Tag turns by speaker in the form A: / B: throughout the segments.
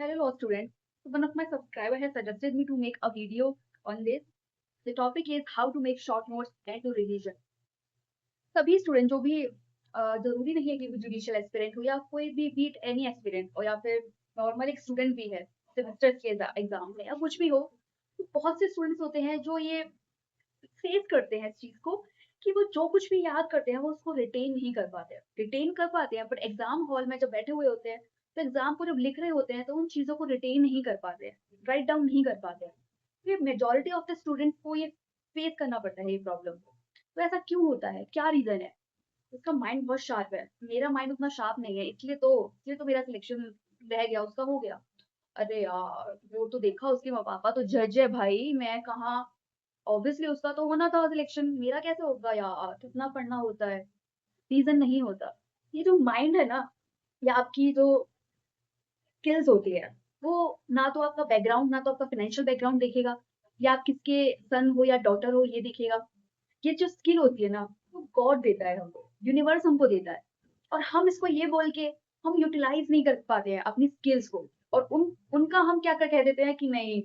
A: Hello, law students. So one of my subscriber has suggested me to make a video on this. The topic is how to make short notes and to revision. सभी student जो भी जरूरी नहीं है कि judicial aspirant हो या कोई भी बीट एनी एस्पिरेंट हो या फिर नॉर्मल एक स्टूडेंट भी है सेमेस्टर के एग्जाम में या कुछ भी हो, तो बहुत से स्टूडेंट्स होते हैं जो ये फेस करते हैं इस चीज को कि वो जो कुछ भी याद करते हैं वो उसको रिटेन नहीं कर पाते हैं। रिटेन कर पाते हैं बट एग्जाम हॉल में जब बैठे हुए होते हैं तो एग्जाम को जब लिख रहे होते हैं तो उन चीजों को रिटेन नहीं कर पाते हैं, राइट डाउन नहीं कर पाते हैं। तो ये मेजोरिटी ऑफ द स्टूडेंट्स को ये फेस करना पड़ता है ये प्रॉब्लम को। तो ऐसा क्यों होता है, क्या रीजन है? उसका माइंड बहुत शार्प है, मेरा माइंड उतना शार्प नहीं है, इसलिए तो मेरा सिलेक्शन रह गया, उसका हो गया। अरे यार वो तो देखा, उसके माँ पापा तो जज है भाई, मैं कहाँ। ऑब्वियसली उसका तो होना था सिलेक्शन, मेरा कैसे होगा यार, कितना पढ़ना होता है। रीजन नहीं होता। ये जो माइंड है ना, या आपकी जो स्किल्स होती है, वो ना तो आपका बैकग्राउंड, ना तो आपका फाइनेंशियल बैकग्राउंड देखेगा, या आप किसके सन हो या डॉटर हो ये देखेगा। ये जो स्किल होती है ना, वो गॉड देता है हमको, यूनिवर्स हमको देता है। और हम इसको ये बोल के हम यूटिलाइज नहीं कर पाते हैं अपनी स्किल्स को। और उनका हम क्या कर कह देते हैं कि नहीं,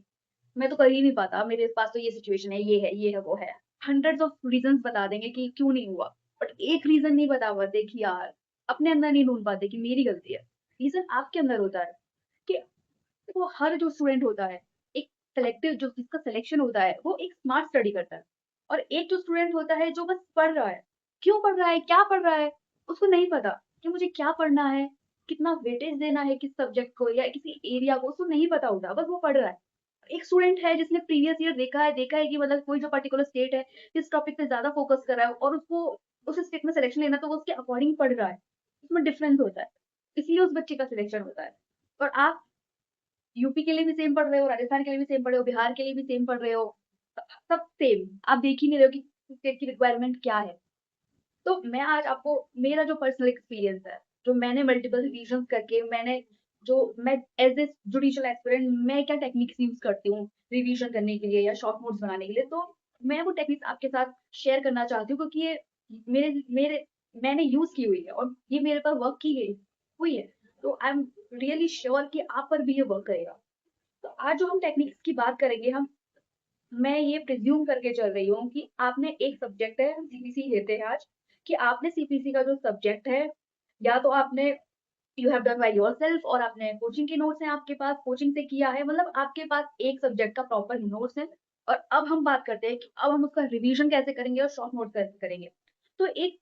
A: मैं तो कर ही नहीं पाता, मेरे पास तो ये सिचुएशन है, ये है, ये है, वो है। हंड्रेड्स ऑफ रीजंस बता देंगे कि क्यों नहीं हुआ, बट एक रीजन नहीं बता पाते कि यार, अपने अंदर नहीं ढूंढ पाते कि मेरी गलती है। रीजन आपके अंदर होता है कि वो हर जो स्टूडेंट होता है, एक सेलेक्टिव जो जिसका सिलेक्शन होता है, वो एक स्मार्ट स्टडी करता है। और एक जो स्टूडेंट होता है जो बस पढ़ रहा है, क्यों पढ़ रहा है, क्या पढ़ रहा है, उसको नहीं पता कि मुझे क्या पढ़ना है, कितना वेटेज देना है किस सब्जेक्ट को या किसी एरिया को, उसको नहीं पता होता, बस वो पढ़ रहा है। एक स्टूडेंट है जिसने प्रीवियस ईयर देखा है कि मतलब कोई जो पर्टिकुलर स्टेट है, किस टॉपिक पे ज्यादा फोकस कर रहा है और उसको उस स्टेट में सिलेक्शन लेना, तो वो उसके अकॉर्डिंग पढ़ रहा है। उसमें डिफरेंस होता है, इसलिए उस बच्चे का सिलेक्शन होता है। और आप यूपी के लिए भी सेम पढ़ रहे हो, राजस्थान के लिए भी सेम पढ़ रहे हो, बिहार के लिए भी सेम पढ़ रहे हो, सब सेम, आप देख ही नहीं रहे हो कि स्टेट की रिक्वायरमेंट क्या है। तो मैं आज आपको मेरा जो पर्सनल एक्सपीरियंस है, जो मैंने मल्टीपल रिविजन करके मैं एज ए जुडिशियल एस्पिरेंट मैं क्या टेक्निक्स यूज करती हूँ रिवीजन करने के लिए या शॉर्ट नोट्स बनाने के लिए, तो मैं वो टेक्निक्स आपके साथ शेयर करना चाहती हूँ क्योंकि ये मेरे मेरे मैंने यूज की हुई है और ये मेरे पर वर्क की गई हुई है। तो आई एम रियली श्योर कि आप पर भी ये वर्क करेगा। तो आज जो हम टेक्निक्स की बात करेंगे, हम मैं ये प्रिज्यूम करके चल रही हूँ कि आपने एक सब्जेक्ट है, हम सीपीसी लेते हैं आज, कि आपने सीपीसी का जो सब्जेक्ट है, या तो आपने you have done by yourself और आपने कोचिंग के नोट्स हैं आपके पास, कोचिंग से किया है, मतलब आपके पास एक सब्जेक्ट का प्रॉपर नोट्स है। और अब हम बात करते हैं कि अब हम उसका रिवीजन कैसे करेंगे और शॉर्ट नोट कैसे करेंगे। तो एक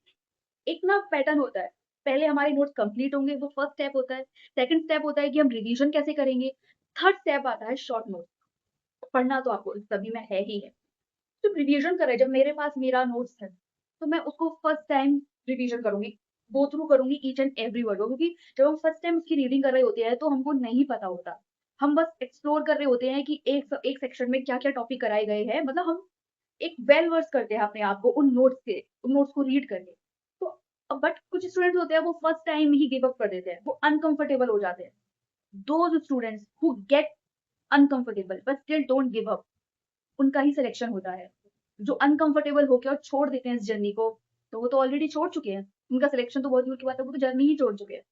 A: एक ना पैटर्न होता है, पहले हमारे नोट्स कंप्लीट होंगे, वो फर्स्ट स्टेप होता है। सेकंड स्टेप होता है कि हम रिवीजन कैसे करेंगे। थर्ड स्टेप आता है शॉर्ट नोट। पढ़ना तो आपको सभी में है ही है। जब रिवीजन कर रहे, जब मेरे पास मेरा नोट्स है, तो मैं उसको फर्स्ट टाइम रिवीजन करूंगी, गो थ्रू करूंगी ईच एंड एवरी वर्ड को, क्योंकि जब हम फर्स्ट टाइम उसकी रीडिंग कर रहे होते हैं तो हमको नहीं पता होता। हम बस एक्सप्लोर कर रहे होते हैं कि एक सेक्शन में क्या क्या टॉपिक कराए गए हैं, मतलब हम एक वेल वर्स करते हैं अपने आप को उन नोट्स को रीड करके। तो बट कुछ स्टूडेंट्स होते हैं वो फर्स्ट टाइम ही गिव अप कर देते हैं, वो अनकंफर्टेबल हो जाते हैं। Those students who get uncomfortable but still don't give up, उनका ही सिलेक्शन होता है। जो अनकंफर्टेबल होके और छोड़ देते हैं इस जर्नी को, तो वो तो ऑलरेडी छोड़ चुके हैं, उनका सिलेक्शन तो बहुत दूर की बात है, वो तो जर्नी ही छोड़ चुके हैं।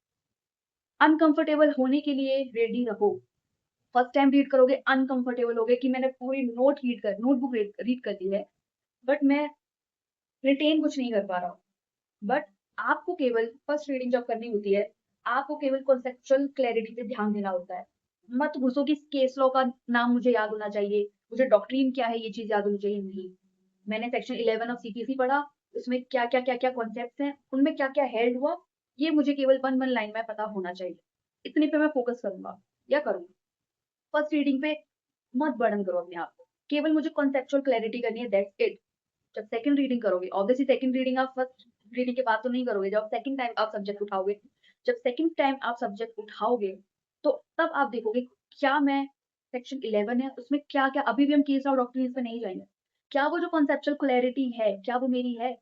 A: अनकंफर्टेबल होने के लिए रेडी रहो। फर्स्ट टाइम रीड करोगे अनकंफर्टेबल होगे कि मैंने पूरी नोटबुक रीड कर ली है, बट मैं रिटेन कुछ नहीं कर पा रहा हूँ। बट आपको केवल फर्स्ट रीडिंग जब करनी होती है, आपको केवल कॉन्सेप्चुअल क्लैरिटी पे ध्यान देना होता है। मत घुसो कि केस लॉ का नाम मुझे याद होना चाहिए, मुझे डॉक्ट्रिन क्या है ये चीज याद होनी चाहिए, नहीं। मैंने सेक्शन 11 ऑफ सीपीसी पढ़ा, उसमें क्या क्या कॉन्सेप्ट्स हैं, उनमें क्या क्या हेल्ड हुआ, ये मुझे केवल वन वन लाइन में पता होना चाहिए। इतने पे मैं फोकस करूंगा या करूंगी। फर्स्ट रीडिंग पे मत बर्डन करो अपने आप को, केवल मुझे कॉन्सेप्चुअल क्लैरिटी करनी है, दैट्स इट। जब सेकंड रीडिंग करोगे, ऑब्वियसली सेकंड रीडिंग आप फर्स्ट रीडिंग के बाद तो नहीं करोगे, जब सेकंड टाइम आप सब्जेक्ट उठाओगे, जब सेकंड टाइम आप सब्जेक्ट उठाओगे, तो तब आप देखोगे क्या मैं सेक्शन 11 है उसमें क्या क्या, अभी भी हम केस ऑफ डॉक्ट्रिन पे नहीं जाएंगे, क्या वो जो कॉन्सेप्चुअल क्लैरिटी है क्या वो मेरी है,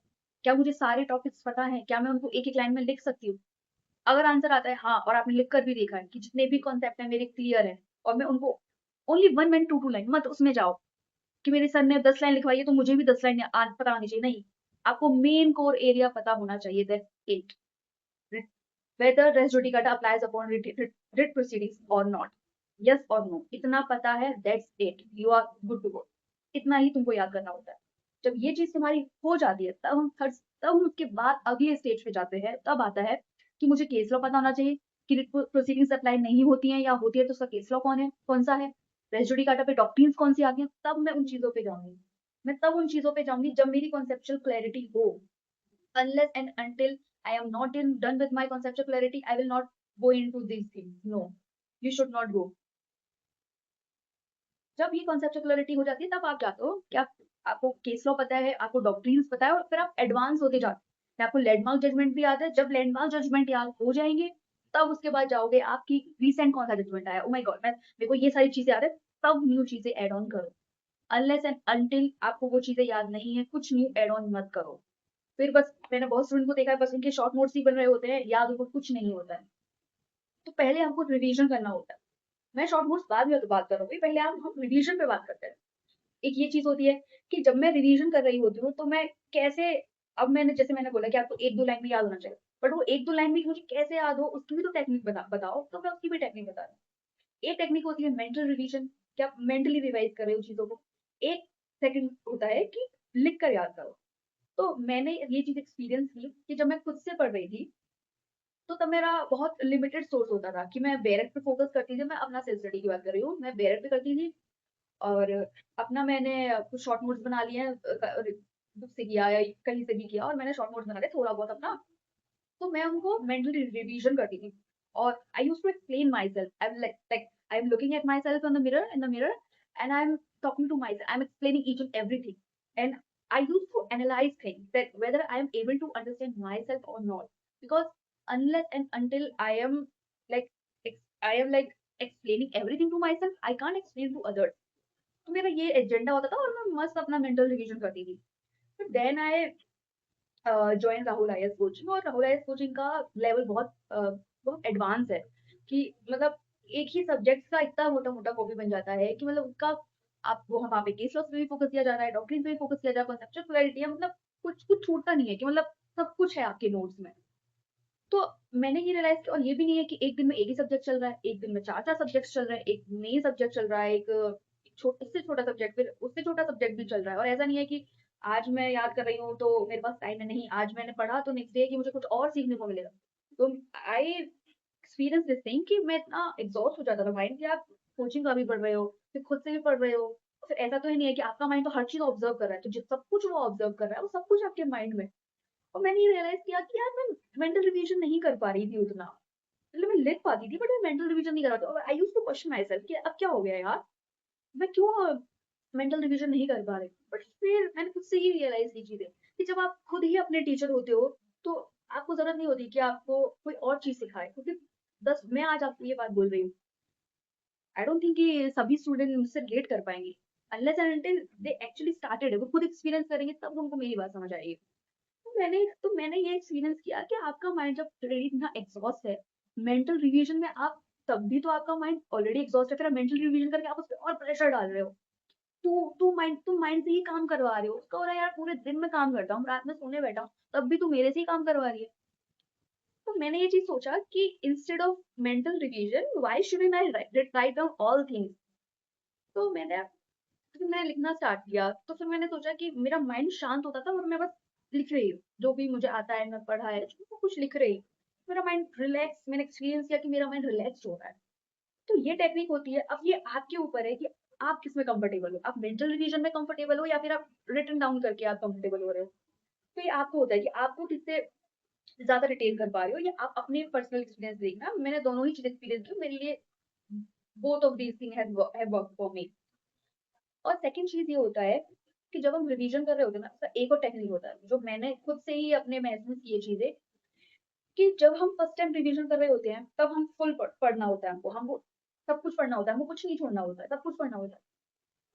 A: क्या मुझे सारे टॉपिक्स पता है, क्या मैं उनको एक एक लाइन में लिख सकती हूँ। अगर आंसर आता है हाँ, और आपने लिख कर भी देखा है कि जितने भी कॉन्सेप्ट है मेरे क्लियर है, और मैं उनको only one one two two line, मत उसमें जाओ कि मेरे सर ने 10 लाइन लिखवाई है तो मुझे भी 10 लाइन पता होनी चाहिए, नहीं। आपको मेन कोर एरिया पता होना चाहिए, that's it. Whether res judicata applies upon writ proceedings or not. Yes और नो, इतना पता है, that's it, you are good to go. इतना ही तुमको याद करना होता है। जब ये चीज़ तुम्हारी हो जाती है, तब हम उसके बाद अगले स्टेज पे जाते हैं। तब आता है कि मुझे केस लॉ पता होना चाहिए कि रिट प्रोसीडिंग्स अप्लाई नहीं होती हैं, या होती है तो उसका केस लॉ कौन-सा है? रेस जुडिकाटा पे डॉक्ट्रिन्स कौन-सी आती हैं? तब मैं उन चीज़ों पे जाऊँगी। मैं तब उन चीज़ों पे जाऊँगी जब मेरी कॉन्सेप्चुअल क्लैरिटी हो। Unless and until I am not done with my conceptual clarity, I will not go into these things. No, you should not go. जब ये conceptual clarity हो जाती है, तब आप जाते हो कि आपको केस लॉ पता है, आपको डॉक्ट्रिन्स पता है, और फिर आप एडवांस होते जाते हैं। आपको लैंडमार्क जजमेंट भी याद है। जब लैंडमार्क जजमेंट याद हो जाएंगे, तब उसके बाद जाओगे आपकी रिसेंट कौन सा जजमेंट आया। ओ माय गॉड, मैं मेरे को ये सारी चीजें याद है। तब न्यू चीजें एड ऑन करो। अनलेस एंड अनटिल आपको वो चीजें याद नहीं है, कुछ न्यू एड ऑन मत करो। फिर बस मैंने बहुत स्टूडेंट को देखा है, बस उनके शॉर्ट नोट्स ही बन रहे होते हैं, याद उनको कुछ नहीं होता है। तो पहले हमको रिवीजन करना होता है। मैं शॉर्ट नोट्स बाद में तो बात करूंगी, पहले हम रिवीजन पे बात करते हैं। एक ये चीज होती है कि जब मैं रिवीजन कर रही होती हूँ, तो मैं कैसे, अब जैसे मैंने बोला कि आपको एक दो लाइन में याद होना चाहिए, बट वो एक दो लाइन में मुझे कैसे याद हो, उसकी भी तो टेक्निक बताओ। तो मैं उसकी भी टेक्निक बता रही हूँ। एक टेक्निक होती है मेंटल रिवीजन, कि आप मेंटली रिवाइज कर रहे हो चीजों को। एक सेकंड होता है कि लिख कर याद करो। तो मैंने ये चीज एक्सपीरियंस की कि जब मैं खुद से पढ़ रही थी, तो तब मेरा बहुत लिमिटेड सोर्स होता था कि मैं बेरेट पे फोकस करती थी। मैं अपना सेल्फ स्टडी की बात कर रही हूँ, मैं बेरेट पे करती थी। और अपना मैंने कुछ शॉर्ट नोट्स बना लिए हैं, बुक से किया या कहीं से भी किया, और मैंने शॉर्ट नोट्स बना लिए थोड़ा बहुत अपना। तो मैं उनको मेंटली रिवीजन करती थी। और I used to explain myself, I am looking at myself in the mirror, and I am talking to myself, I am explaining each and everything. And I used to analyze things, that whether I am able to understand myself or not. Because unless and until like I am like explaining everything to myself, I can't explain to others. तो मेरा ये agenda होता था, और मैं मस्त अपना mental revision करती थी। फिर then I join Rahul IAS coaching, और राहुल आईएएस कोचिंग का लेवल बहुत एडवांस है। कि मतलब एक ही सब्जेक्ट का इतना मोटा मोटा कॉपी बन जाता है कि मतलब उसका आपको वहाँ पे केस लॉस पे भी फोकस किया जा रहा है, डॉक्ट्रिन पे भी फोकस किया जा रहा है, कॉन्सेप्चुअल क्लैरिटी है, मतलब कुछ कुछ छूटता नहीं है, कि मतलब सब कुछ है आपके नोट्स में। तो मैंने ये रियलाइज किया। और ये भी नहीं है कि एक दिन में एक ही सब्जेक्ट चल रहा है, एक दिन में चार चार सब्जेक्ट चल रहे हैं, एक नई सब्जेक्ट चल रहा है, उससे छोटा सब्जेक्ट, फिर उससे छोटा सब्जेक्ट भी चल रहा है। और ऐसा नहीं है कि आज मैं याद कर रही हूँ तो मेरे पास टाइम है, नहीं, आज मैंने पढ़ा तो नेक्स्ट डे कि मुझे कुछ और सीखने को मिलेगा। तो आई एक्सपीरियंस दिस थिंग कि मैं इतना एग्जॉस्ट हो जाता था माइंड, कि आप कोचिंग का भी पढ़ रहे हो, फिर खुद से भी पढ़ रहे हो। फिर ऐसा तो ही नहीं है कि आपका माइंड तो हर चीज ऑब्जर्व कर रहा है, तो जो सब कुछ वो ऑब्जर्व कर रहा है वो सब कुछ आपके माइंड में। और मैंने ये रियलाइज किया कि यार मैं मेंटल रिवीजन नहीं कर पा रही थी उतना। मतलब मैं लिख पाती थी, बट मैं मेंटल रिवीजन नहीं कर पाती। और I used to question myself कि अब क्या हो गया यार, मैं क्यों मेंटल रिवीजन नहीं कर पा रही। बट फिर मैंने खुद से ही रियलाइज की चीजें, कि जब आप खुद ही अपने टीचर होते हो, तो आपको जरूरत नहीं होती कि आपको कोई और चीज सिखाए। क्योंकि मैं आज आपको ये बात बोल रही हूँ, आई डोंट थिंक कि सभी स्टूडेंट मुझसे रिलेट कर पाएंगे। Unless and until they actually started, वो खुद एक्सपीरियंस करेंगे, तब उनको मेरी बात समझ आएगी। तो मैंने ये एक्सपीरियंस किया कि आपका माइंड जब ऑलरेडी इतना एग्जॉस्ट है, मेंटल रिवीजन में आप, तब भी तो आपका माइंड ऑलरेडी एग्जॉस्ट है, फिर आप मेंटल रिवीजन करके आप उस पर और प्रेशर डाल रहे हो। तुम माइंड से ही काम करवा रहे हो उसका। हो रहा है यार, पूरे दिन में काम करता हूँ, रात में सोने बैठा हूँ, तब भी तू मेरे से ही काम करवा रही है। तो मैंने ये चीज सोचा कि instead of mental revision, why should I write down all things. तो फिर मैंने लिखना स्टार्ट किया। तो फिर मैंने सोचा कि मेरा माइंड शांत होता था, और मैं बस लिख रही हूँ जो भी मुझे आता है, मैं पढ़ा है जो कुछ लिख रही हूँ। मेरा माइंड रिलैक्स, मैंने एक्सपीरियंस किया कि मेरा माइंड रिलैक्स हो रहा है। तो ये टेक्निक होती है। अब ये आपके ऊपर है कि आप किसमें कंफर्टेबल हो, आप मेंटल रिवीजन में कंफर्टेबल हो, या फिर आप रिटन डाउन करके आप कंफर्टेबल हो रहे हो। तो ये आपको होता है कि आपको किससे ज्यादा रिटेन कर पा रहे हो, या आप अपने पर्सनल एक्सपीरियंस देखना। मैंने दोनों ही चीज एक्सपीरियंस की, मेरे लिए both of these thing have work for me. और सेकंड चीज ये होता है कि जब हम रिवीजन कर रहे होते हैं ना, उसका एक और टेक्निक होता है जो मैंने खुद से ही अपने महसूस की ये चीजें, कि जब हम फर्स्ट टाइम रिवीजन कर रहे होते हैं, तब हम फुल पढ़ना होता है, हमको सब कुछ पढ़ना होता है, हमको कुछ नहीं छोड़ना होता है, सब कुछ पढ़ना होता है।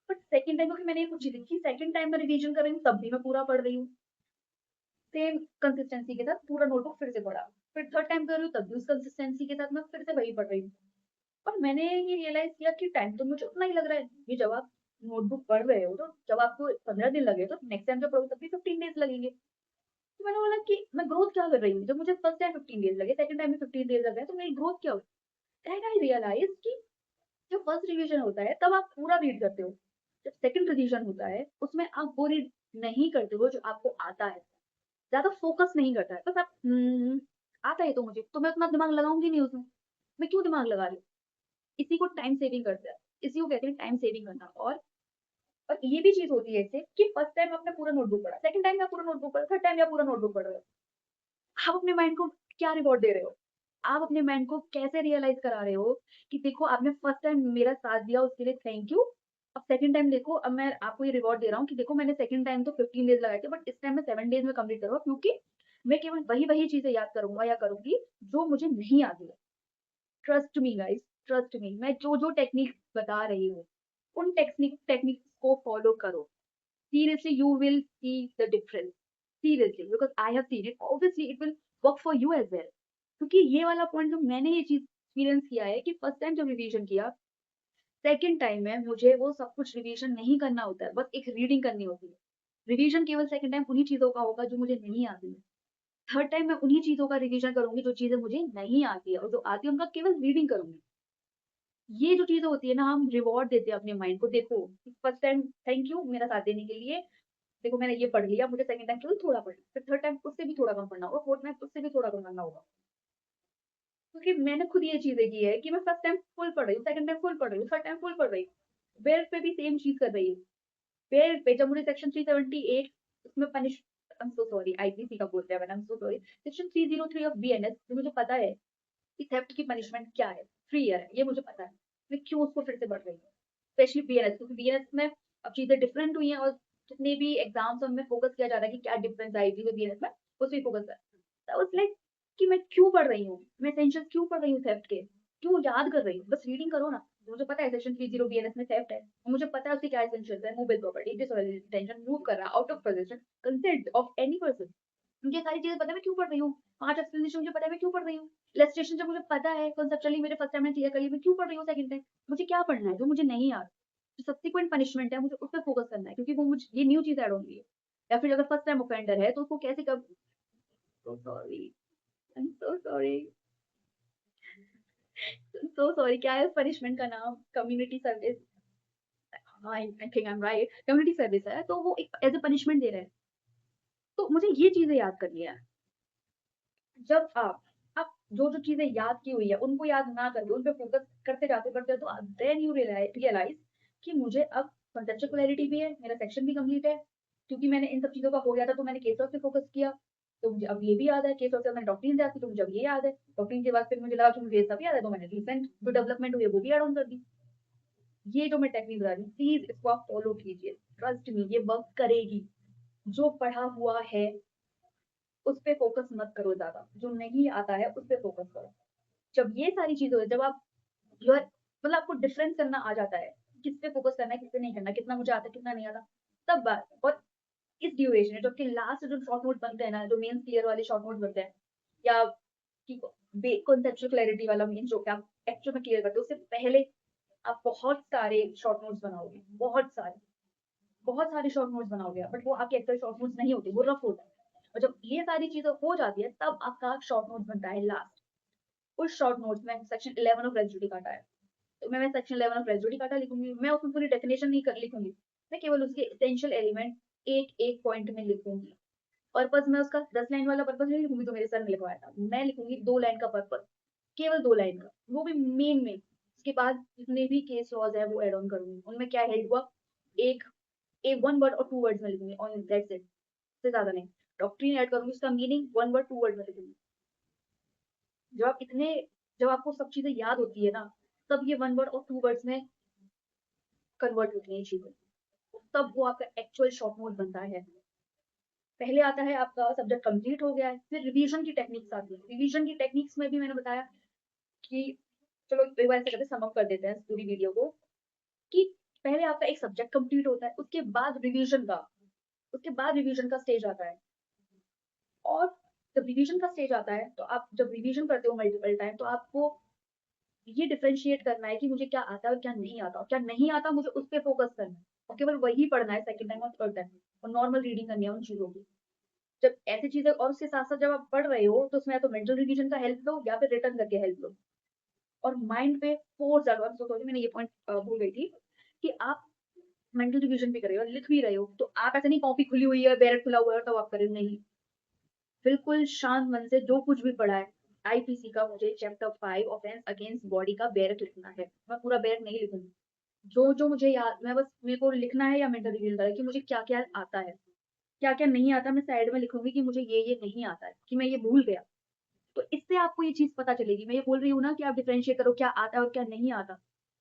A: बट सेकंड टाइम, क्योंकि मैंने ये कुछ चीजें देखी, सेकंड टाइम मैं रिवीजन कर रही हूँ, तब भी मैं पूरा पढ़ रही हूँ, सेम कंसिस्टेंसी के साथ पूरा नोटबुक फिर से पढ़ा। फिर थर्ड टाइम कर रही हूँ, तब भी उस कंसिस्टेंसी के साथ मैं फिर से वही पढ़ रही हूँ। और मैंने ये रियलाइज किया कि टाइम तो मुझे उतना ही लग रहा है। ये जब आप नोटबुक पढ़ रहे हो, तो जब आपको 15 दिन लगे, तो नेक्स्ट टाइम जब पढ़ो तब भी 15 डेज लगेंगे। तो मैंने बोला कि मैं ग्रोथ क्या कर रही हूँ, जब मुझे फर्स्ट टाइम 15 डेज लगे, सेकंड टाइम में 15 डेज लग रहे हैं, तो मेरी ग्रोथ क्या हुई। देन आई रियलाइज कि जब फर्स्ट रिवीजन होता है तब आप पूरा रीड करते हो। जब सेकंड रिवीजन होता है उसमें आप वो रीड नहीं करते हो जो आपको आता है। ज़्यादा फोकस नहीं करता है। बस आप आता है तो मुझे, तो मैं उतना दिमाग लगाऊँगी नहीं उसमें। मैं क्यों दिमाग लगा रही हूँ? इसी को टाइम सेविंग करते हैं। इसी को कहते हैं टाइम सेविंग करना। और ये भी चीज़ होती है इससे कि फर्स्ट टाइम आपने पूरा नोटबुक पढ़ा, सेकंड टाइम आप पूरा नोटबुक पढ़ा, थर्ड टाइम आप पूरा नोटबुक पढ़ रहे हो। आप अपने माइंड को क्या रिवॉर्ड दे रहे हो? आप अपने माइंड को कैसे रियलाइज़ करा रहे हो कि देखो आपने फर्स्ट टाइम मेरा साथ दिया उसके लिए थैंक यू। अब सेकंड टाइम देखो अब मैं आपको ये रिवॉर्ड दे रहा हूँ कि देखो मैंने सेकंड टाइम तो 15 डेज़ लगाए थे बट इस टाइम मैं 7 डेज़ में कंप्लीट करूँगा क्योंकि मैं केवल वही-वही चीज़ें याद करूँगा या करूँगी जो मुझे नहीं आती है। Trust me guys, trust me मैं जो-जो टेक्निक बता रही हूँ, उन टेक्निक्स को फॉलो करो। Seriously, you will see the difference. Seriously, because I have seen it. Obviously, it will work for you as well. क्योंकि ये वाला पॉइंट जो मैंने ये चीज़ एक्सपीरियंस किया है कि फर्स्ट टाइम जब रिवीजन किया, सेकंड टाइम में मुझे वो सब कुछ रिवीजन नहीं करना होता है, बस एक रीडिंग करनी होती है। रिवीजन केवल सेकंड टाइम उन्हीं चीज़ों का होगा जो मुझे नहीं आती है। थर्ड टाइम मैं उन्हीं चीज़ों का रिवीजन करूँगी जो चीज़ें मुझे नहीं आती है और जो आती है उनका केवल रीडिंग करूँगी। ये जो चीज़ें होती है ना हम रिवॉर्ड देते हैं अपने माइंड को देखो, फर्स्ट टाइम थैंक यू मेरा साथ देने के लिए। देखो मैंने ये पढ़ लिया, मुझे सेकंड टाइम केवल थोड़ा पढ़ना, फिर थर्ड टाइम उससे भी थोड़ा कम पढ़ना होगा, फोर्थ टाइम उससे भी थोड़ा कम पढ़ना होगा। क्योंकि मैंने खुद ये चीज़ें की है कि मैं फर्स्ट टाइम फुल पढ़ रही हूँ, सेकंड टाइम फुल पढ़ रही हूँ, थर्ड टाइम फुल पढ़ रही हूँ। 12th पे भी सेम चीज़ कर रही हूँ। 12th पे जब मुझे सेक्शन 378 उसमें punish I am so sorry IPC का बोलते हैं मैंने, आई am so sorry. Section 303 of BNS जो मुझे पता है कि थेफ्ट की पनिशमेंट क्या है, 3 ईयर है, ये मुझे पता है। मैं क्यों उसको फिर से पढ़ रही हूँ? स्पेशली बीएनएस क्योंकि बीएनएस में अब चीज़ें डिफरेंट हुई हैं और जितने भी एग्ज़ाम्स हैं उनमें फोकस किया जा रहा है कि क्या डिफरेंस आएगी तो बीएनएस में, उस पे फोकस है। तो उस लाइक कि मैं क्यों पढ़ रही हूँ? मैं एसेंशियल्स क्यों पढ़ रही हूँ थेफ्ट के? क्यों याद कर रही हूँ? बस रीडिंग करो ना। मुझे पता है सेक्शन 30 बीएनएस में थेफ्ट है। और मुझे पता है उसके क्या एसेंशियल्स है, mobile property, disorderly detention, move कर रहा, out of position, consent of any person. मुझे ये सारी चीज़ें पता है मैं क्यों पढ़ रही हूँ। 5 एक्सप्लेनेशन मुझे पता है मैं क्यों पढ़ रही हूँ। इलस्ट्रेशन जब मुझे पता है कॉन्सेप्चुअली मेरे फर्स्ट टाइम में क्लियर कर ली, मैं क्यों पढ़ रही हूँ सेकंड टाइम? मुझे क्या पढ़ना है जो मुझे नहीं आता? जो सब्सिक्वेंट पनिशमेंट है मुझे उस पे फोकस करना है क्योंकि वो मुझे ये न्यू चीज़ ऐड हो रही है। या फिर अगर फर्स्ट टाइम ऑफेंडर है तो उसको कैसे कब so sorry, I am so sorry, so sorry क्या है उस पनिशमेंट का नाम? Community service. हाँ, I think I am right community service है तो वो एक एज़ अ पनिशमेंट दे रहे हैं। तो मुझे ये चीज़ें याद करनी है। जब आप जो-जो चीज़ें याद की हुई है, उनको याद ना करके उन पे फ़ोकस करते तो देन यू रियलाइज़ कि मुझे अब कॉन्सेप्चुअल क्लैरिटी भी है, मेरा सेक्शन भी कंप्लीट है, क्योंकि मैंने इन सब चीज़ों का हो गया था, तो मैंने केस वर्क पे फ़ोकस किया, तो मुझे अब ये भी याद है, केस वर्क से मैंने डॉक्ट्रिन याद की, तो मुझे अब ये याद है। डॉक्ट्रिन के बाद फिर मुझे लगा कि मुझे ये सब याद है, तो मैंने रिसेंट जो डेवलपमेंट हुई है, वो भी ऐड ऑन कर दी। ये जो मैं टेक्निक बता रही हूँ, प्लीज़ इसको आप फ़ॉलो कीजिए। ट्रस्ट मी ये वर्क करेगी। जो पढ़ा हुआ है उस पे फ़ोकस मत करो ज़्यादा, जो नहीं आता है उस पे फ़ोकस करो। जब ये सारी चीज़ें हो जब आप यू आर मतलब आपको डिफरेंस करना आ जाता है, किस पे फ़ोकस करना है, किस पे नहीं करना, कितना मुझे आता है, कितना नहीं आता, तब बात और इस ड्यूरेशन में जो आपके लास्ट जो शॉर्ट नोट बनते हैं ना, जो मेंस क्लियर वाले शॉर्ट नोट बनते हैं या कि बे कॉन्सेप्चुअल क्लैरिटी वाला मीन्स जो कि आप एक्चुअल में क्लियर करते हो, उससे पहले आप बहुत सारे शॉर्ट नोट्स बनाओगे, बहुत सारे शॉर्ट नोट्स बनाओगे आप, बट वो आपके एक्चुअल शॉर्ट नोट्स नहीं होते, वो रफ होता है। और जब ये सारी चीज़ें हो जाती है, तब आपका शॉर्ट नोट्स बनता है लास्ट। उस शॉर्ट नोट्स में सेक्शन 11 ऑफ रेसिड्यू काटा है। तो मैं सेक्शन 11 ऑफ रेसिड्यू काटा लिखूँगी। मैं उसमें पूरी डेफिनेशन नहीं कर लिखूँगी। मैं केवल उसके एसेंशियल एलिमेंट एक-एक पॉइंट में लिखूँगी। पर्पस मैं उसका 10 लाइन वाला पर्पस नहीं लिखूँगी जो मेरे सर ने लिखवाया था। मैं लिखूँगी 2 लाइन का पर्पस, केवल 2 लाइन का, वो भी मेन में। उसके बाद जितने भी केस लॉज़ हैं वो ऐड ऑन करूँगी। उनमें क्या हेल्प हुआ, एक 1 वर्ड और 2 वर्ड्स में लिखूँगी ओनली दैट्स इट, उससे ज़्यादा नहीं। डॉक्ट्रिन ऐड करूँगी, उसका मीनिंग 1 वर्ड 2 वर्ड में लिखूँगी। जब आप इतने जब आपको सब चीज़ें याद होती है ना, तब ये 1 वर्ड और 2 वर्ड्स में कन्वर्ट होती हैं ये चीज़ें। तब वो आपका एक्चुअल शॉर्ट नोट बनता है। पहले आता है आपका सब्जेक्ट कंप्लीट हो गया है, फिर रिवीजन की टेक्निक्स आती है। रिवीजन की टेक्निक्स में भी मैंने बताया कि चलो एक बार ऐसे करते हैं सम अप कर देते हैं इस पूरी वीडियो को कि पहले आपका एक सब्जेक्ट कंप्लीट होता है, उसके बाद रिवीजन का स्टेज आता है। और जब रिवीजन का स्टेज आता है, तो आप जब रिवीजन करते हो मल्टीपल टाइम तो आपको ये डिफरेंशिएट करना है कि मुझे क्या आता है और क्या नहीं आता और क्या नहीं आता मुझे उस पे फोकस करना है और केवल वही पढ़ना है सेकंड टाइम और थर्ड टाइम और नॉर्मल रीडिंग करनी है उन चीज़ों की। जब ऐसी चीज़ें और उसके साथ-साथ जब आप पढ़ रहे हो तो उसमें या तो मेंटल रिवीजन का हेल्प लो या फिर रिटन करके हेल्प लो। और माइंड पे फोर्स डालो। सॉरी, मैंने ये पॉइंट भूल गई थी कि आप मेंटल रिवीजन भी कर रहे हो, लिख भी रहे हो, तो आप ऐसे नहीं कॉपी खुली हुई है, बैरेट खुला हुआ है तो आप कर रहे हो, नहीं। बिल्कुल शांत मन से जो कुछ भी पढ़ा है, आईपीसी का मुझे चैप्टर 5 ऑफेंस अगेंस्ट बॉडी का बैरेट लिखना है। मैं पूरा बैरेट नहीं लिखूंगी, जो जो मुझे याद, मैं बस मेरे को लिखना है या मेंटल रिवीजन करना है कि मुझे क्या क्या आता है, क्या क्या नहीं आता। मैं साइड में लिखूंगी कि मुझे ये नहीं आता है, कि मैं ये भूल गया। तो इससे आपको ये चीज पता चलेगी। मैं ये बोल रही हूँ ना कि आप डिफरेंशिएट करो क्या आता है और क्या नहीं आता,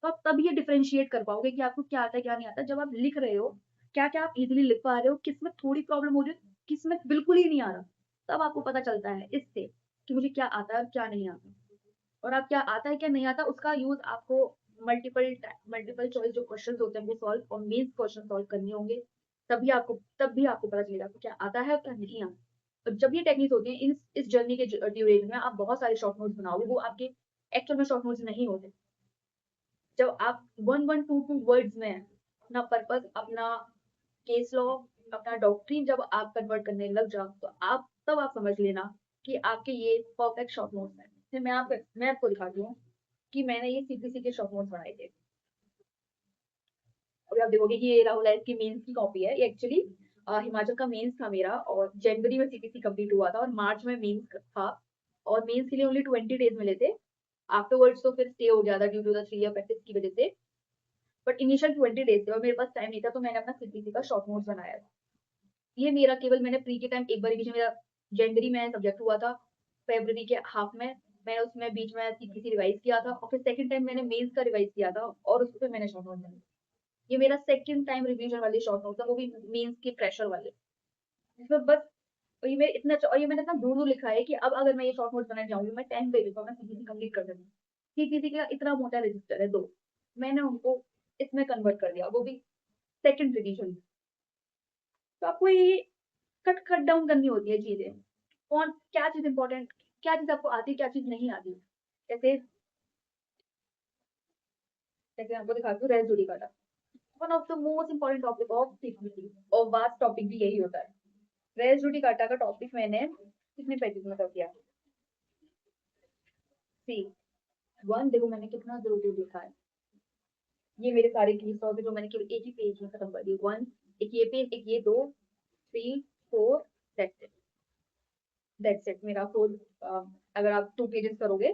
A: तो आप तब ये डिफरेंशिएट कर पाओगे कि आपको क्या आता है क्या नहीं आता। जब आप लिख रहे हो, क्या क्या आप इजीली लिख पा रहे हो, किसमें थोड़ी प्रॉब्लम हो रही है, किसमें बिल्कुल ही नहीं आ रहा, तब आपको पता चलता है इससे कि मुझे क्या आता है और क्या नहीं आता। और आप क्या आता है क्या नहीं आता उसका यूज आपको मल्टीपल मल्टीपल चॉइस जो क्वेश्चन होते हैं वो सॉल्व और मेंस क्वेश्चन सॉल्व करने होंगे। तब भी आपको पता चलेगा कि क्या आता है और क्या नहीं आता। तो जब ये टेक्निक होती है इस जर्नी के ड्यूरेशन में आप बहुत सारे शॉर्ट नोट्स बनाओगे, वो आपके एक्चुअल में शॉर्ट नोट्स नहीं होते। जब आप 1 1 2 2 वर्ड्स में अपना पर्पस, अपना केस लॉ, अपना डॉक्ट्रिन जब आप कन्वर्ट करने लग जाओ, तो आप समझ लेना कि आपके ये परफेक्ट शॉर्ट नोट्स हैं। फिर मैं आपको दिखाती हूँ कि मैंने ये सीपीसी के शॉर्ट नोट्स बनाए थे। अभी आप देखोगे कि ये राहुल एस की मेंस की कॉपी है। ये एक्चुअली हिमाचल का मेंस था मेरा, और जनवरी में सीपीसी कंप्लीट हुआ था और मार्च में मेंस था। और मेंस के लिए ओनली 20 डेज मिले थे। आफ्टरवर्ड्स तो फिर स्टे हो गया था due to the 3 year practice की वजह से। बट इनिशियल 20 डेज थे और मेरे पास टाइम नहीं था, तो मैंने अपना सीपीसी का शॉर्ट नोट्स बनाया था। ये मेरा केवल, मैंने प्री के टाइम एक बार रिवीजन, मेरा जनवरी में सब्जेक्ट हुआ था, फरवरी के हाफ में मैंने उसमें बीच में सीपीसी रिवाइज किया था, और फिर सेकंड टाइम मैंने मेंस का रिवाइज किया था और उस पर मैंने शॉर्ट नोट बनाया। ये मेरा सेकंड टाइम रिवीजन वाले शॉर्ट नोट था, वो भी मेंस के प्रेशर वाले। इसमें बस, और ये मेरे इतना, और ये मैंने इतना दूर दूर लिखा है कि अब अगर मैं ये शॉर्ट नोट बनाने जाऊंगी, मैं 10 पेज पर मैं सीपीसी कंप्लीट कर दूंगी। सीपीसी का इतना मोटा रजिस्टर है दो, मैंने उनको इसमें कन्वर्ट कर दिया, वो भी सेकंड रिवीजन। तो आपको ये कट कट डाउन करनी होती है चीजें, कौन क्या चीज इंपॉर्टेंट, क्या चीज आपको आती है, क्या चीज नहीं आती। जैसे जैसे आपको दिखाती हूँ res judicata, one of the most important topic of CPC, और वास्ट टॉपिक भी यही होता है। रेस जुडिकाटा का टॉपिक मैंने कितने पेजेस में कर दिया, सी वन। देखो मैंने कितना जरूरी लिखा है। ये मेरे सारे की सौ जो मैंने केवल एक ही पेज में खत्म कर दी। वन, एक ये पेज, एक ये दो, 3 4, दैट्स इट मेरा फोर। अगर आप 2 पेजेस करोगे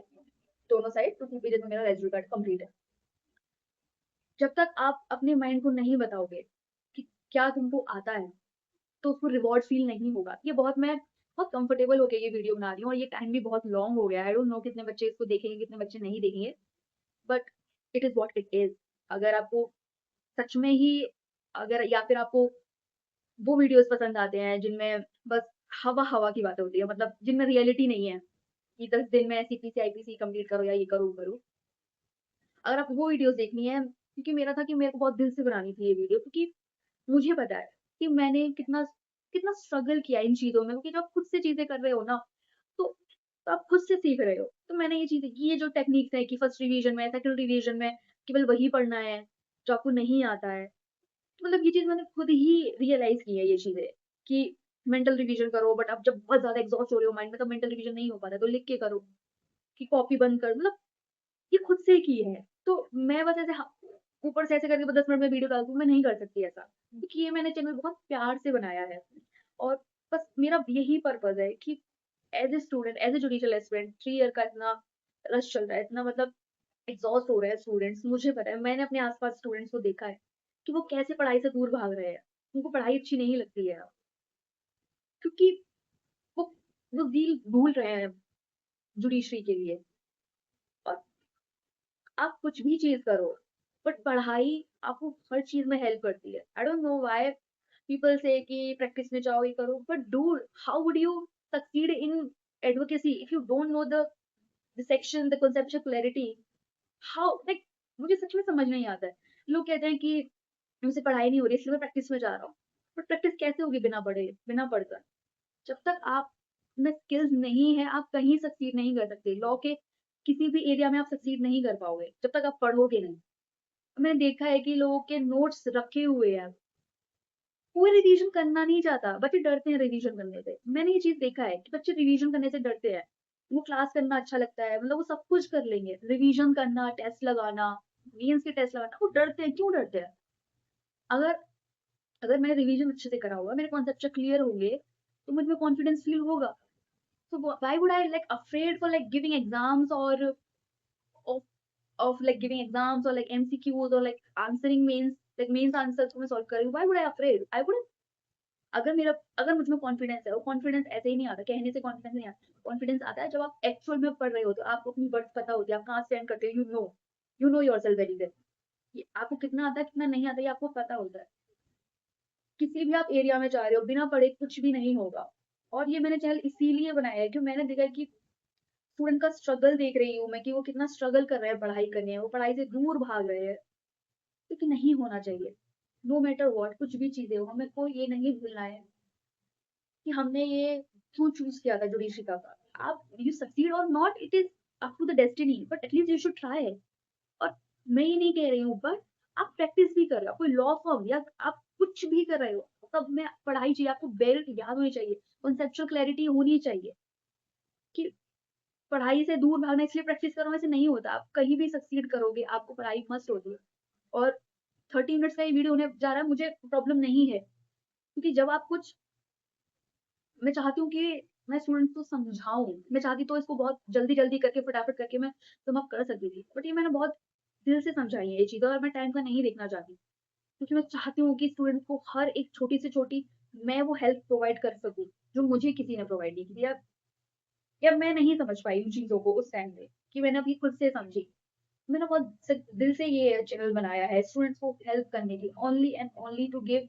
A: दोनों साइड, तो 2 पेजेस में मेरा रेज्यूमे कार्ड कंप्लीट है। जब तक आप अपने माइंड को नहीं बताओगे कि क्या तुमको आता है, तो उसको रिवॉर्ड फील नहीं होगा। ये बहुत, मैं बहुत कंफर्टेबल होकर ये वीडियो बना रही हूँ, और ये टाइम भी बहुत लॉन्ग हो गया है। आई डोंट नो कितने बच्चे इसको देखेंगे, कितने बच्चे नहीं देखेंगे, but it is what it is. अगर आपको सच में ही, अगर या फिर आपको वो वीडियोस पसंद आते हैं जिनमें बस हवा हवा की बातें होती है, मतलब जिनमें रियलिटी नहीं है कि 10 दिन में सीपीसी आईपीसी कंप्लीट करो या ये करो वो करो, अगर आपको वो वीडियोस देखनी है, क्योंकि मेरा था कि मेरे को बहुत दिल से बनानी थी ये वीडियो, क्योंकि मुझे पता है कि मैंने कितना कितना स्ट्रगल किया इन चीजों में, क्योंकि जब आप खुद से चीजें कर रहे हो ना, तो तो आप खुद से सीख रहे हो। तो मैंने ये चीजें, ये जो टेक्निक्स है कि फर्स्ट रिवीजन में, सेकंड रिवीजन में केवल वही पढ़ना है जो आपको नहीं आता है, तो मतलब ये चीज मैंने खुद ही रियलाइज की है ये चीजें, कि मेंटल रिवीजन करो, बट आप जब बहुत ज्यादा एग्जॉस्ट हो रहे हो माइंड में, तो मेंटल रिवीजन नहीं हो पाता, तो लिख के करो, कि कॉपी बंद कर, मतलब ये खुद से की है। तो मैं बस ऐसे ऊपर से ऐसे करके बस 10 मिनट में वीडियो डाल दूँ, मैं नहीं कर सकती ऐसा, क्योंकि ये मैंने चैनल बहुत प्यार से बनाया है। और बस मेरा यही पर्पज़ है कि as a student, as a judicial aspirant, 3 year का इतना रश चल रहा है, इतना मतलब एग्ज़ॉस्ट हो रहे हैं स्टूडेंट्स। मुझे पता है, मैंने अपने आस-पास स्टूडेंट्स को देखा है कि वो कैसे पढ़ाई से दूर भाग रहे हैं। उनको पढ़ाई अच्छी नहीं लगती है, क्योंकि वो वो ज़ील भूल रहे हैं जुडिशरी के लिए। और आप कुछ भी चीज़ करो, बट पढ़ाई आपको हर चीज़ में हेल्प करती है। I don't know why people से कि प्रैक्टिस में जाओ, ये करो, but dude, how would you succeed in advocacy if you don't know the section, the conceptual clarity? How, like मुझे सच में समझ नहीं आता है। लोग कहते हैं कि मुझसे पढ़ाई नहीं हो रही इसलिए मैं प्रैक्टिस में जा रहा हूँ। बट प्रैक्टिस कैसे होगी बिना पढ़े, बिना पढ़कर? जब तक आप में स्किल्स नहीं है, आप कहीं सक्सीड नहीं कर सकते। लॉ के किसी भी एरिया में आप सक्सीड नहीं कर पाओगे जब तक आप पढ़ोगे नहीं। मैंने देखा है कि लोगों के नोट्स रखे हुए हैं, कोई रिवीजन करना नहीं चाहता, बच्चे डरते हैं रिवीजन करने से। मैंने ये चीज देखा है कि बच्चे रिवीजन करने से डरते हैं। उनको क्लास करना अच्छा लगता है, मतलब वो सब कुछ कर लेंगे। रिवीजन करना, टेस्ट लगाना, मेंस के टेस्ट लगाना, वो डरते हैं, क्यों डरते हैं? अगर अगर मैंने रिवीजन अच्छे से करा होगा, मेरे कॉन्सेप्ट क्लियर होंगे, तो मुझ में कॉन्फिडेंस फील होगा। So why would I like afraid for like giving exams or of of like giving exams or like MCQs or like answering mains answers को मैं solve कर रही हूँ? Why would I afraid? I wouldn't. अगर मुझ में confidence है, वो कॉन्फिडेंस ऐसे ही नहीं आता, कहने से कॉन्फिडेंस नहीं आता। कॉन्फिडेंस आता है जब आप एक्चुअल में पढ़ रहे होते हो, आपको अपनी वर्ड्स पता होती है, आप कहाँ स्टैंड करते हो, you know yourself very well. ये आपको कितना आता है, कितना नहीं आता, ये आपको पता होता है। किसी भी आप एरिया में जा रहे हो, बिना पढ़े कुछ भी नहीं होगा। और ये मैंने चैनल इसीलिए बनाया है कि मैंने देखा है कि स्टूडेंट का स्ट्रगल देख रही हूँ मैं कि वो कितना स्ट्रगल कर रहे हैं पढ़ाई करने में, वो पढ़ाई से दूर भाग रहे हैं, क्योंकि नहीं होना चाहिए। नो मैटर व्हाट, कुछ भी चीजें हो, हमें को ये नहीं भूलना है कि हमने ये क्यों चूज किया था जुडिशरी का। आप यू सक्सीड और not, it is up to the destiny, but at least you should try. और मैं ये नहीं कह रही हूँ, बट आप प्रैक्टिस भी कर रहे हो, कोई लॉ फॉर्म या आप कुछ भी कर रहे हो, तब में पढ़ाई चाहिए, आपको बेल्ट याद होनी चाहिए, कॉन्सेप्चुअल क्लैरिटी होनी चाहिए कि पढ़ाई से दूर भागना इसलिए प्रैक्टिस करो, ऐसे नहीं होता। आप कहीं भी सक्सीड करोगे, आपको पढ़ाई मस्ट होती है। और 30 मिनट्स का ये वीडियो होने जा रहा है, मुझे प्रॉब्लम नहीं है, क्योंकि जब आप कुछ, मैं चाहती हूँ कि मैं स्टूडेंट्स को समझाऊँ, मैं चाहती तो इसको बहुत जल्दी-जल्दी करके फटाफट करके मैं समाप्त कर सकती थी। बट ये मैंने बहुत दिल से समझाई है ये चीज़ें, और मैं टाइम का नहीं देखना चाहती। क्योंकि मैं चाहती हूँ कि स्टूडेंट को हर एक छोटी से छोटी मैं वो हेल्प प्रोवाइड कर सकूँ, जो मुझे किसी ने प्रोवाइड नहीं की, या मैं नहीं समझ पाई उन चीज़ों को उस टाइम पे, कि मैंने अभी खुद से समझी। मैंने बहुत दिल से ये चैनल बनाया है स्टूडेंट्स को हेल्प करने के लिए, only and only to give,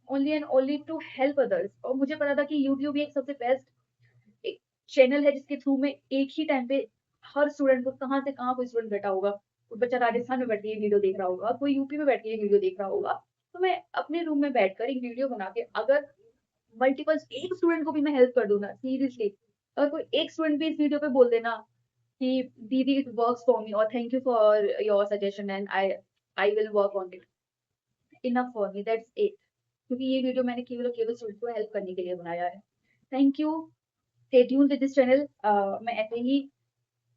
A: only and only to help others. और मुझे पता था कि यूट्यूब एक सबसे बेस्ट एक चैनल है जिसके थ्रू में एक ही टाइम पे हर स्टूडेंट को, कहाँ से कहाँ कोई स्टूडेंट बैठा होगा, कोई बच्चा राजस्थान में बैठ के ये वीडियो देख रहा होगा, कोई यूपी में बैठ के ये वीडियो देख रहा होगा। तो मैं अपने रूम में बैठकर एक वीडियो बना के, अगर मल्टीपल एक स्टूडेंट को भी मैं हेल्प कर दूँ ना, सीरियसली, अगर कोई एक स्टूडेंट भी इस वीडियो पे बोल देना कि दीदी इट वर्क्स फॉर मी और thank you for your suggestion and I will work on it, enough for me, that's it. क्योंकि ये वीडियो मैंने केवल और केवल स्टूडेंट को हेल्प करने के लिए बनाया है। Thank you. Stay tuned with this channel. मैं ऐसे ही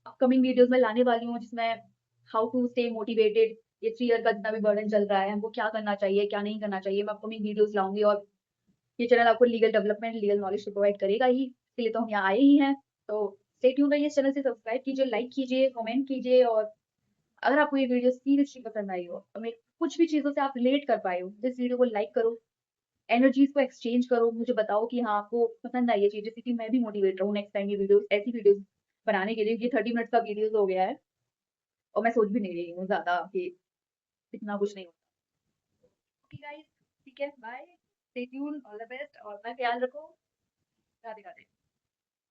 A: अपकमिंग वीडियोस में लाने वाली हूँ, जिसमें हाउ टू स्टे मोटिवेटेड, ये 3 ईयर का जितना भी बर्डन चल रहा है, हमको क्या करना चाहिए, क्या नहीं करना चाहिए, मैं अपकमिंग वीडियोस लाऊंगी। और ये चैनल आपको लीगल डेवलपमेंट, लीगल नॉलेज तो प्रोवाइड करेगा ही, इसलिए तो हम यहाँ आए ही हैं। तो स्टे ट्यून्ड रहिए, इस चैनल से सब्सक्राइब कीजिए, लाइक कीजिए, कमेंट कीजिए। और अगर आपको ये वीडियो सीरियसली पसंद आई हो, और मेरे कुछ भी चीज़ों से आप रिलेट कर पाए हो, तो इस वीडियो को लाइक करो, एनर्जीज को एक्सचेंज करो, मुझे बताओ कि हाँ आपको पसंद आई ये चीज़, जिससे कि मैं भी मोटिवेट रहूँ नेक्स्ट टाइम ये वीडियो, ऐसी वीडियोस बनाने के लिए। ये 30 मिनट्स का वीडियो हो गया है, और मैं सोच भी नहीं रही हूँ ज़्यादा कि इतना कुछ नहीं होता। ओके गाइस, ठीक है, bye, stay tuned, all the best, और अपना ख्याल रखो। राधे राधे।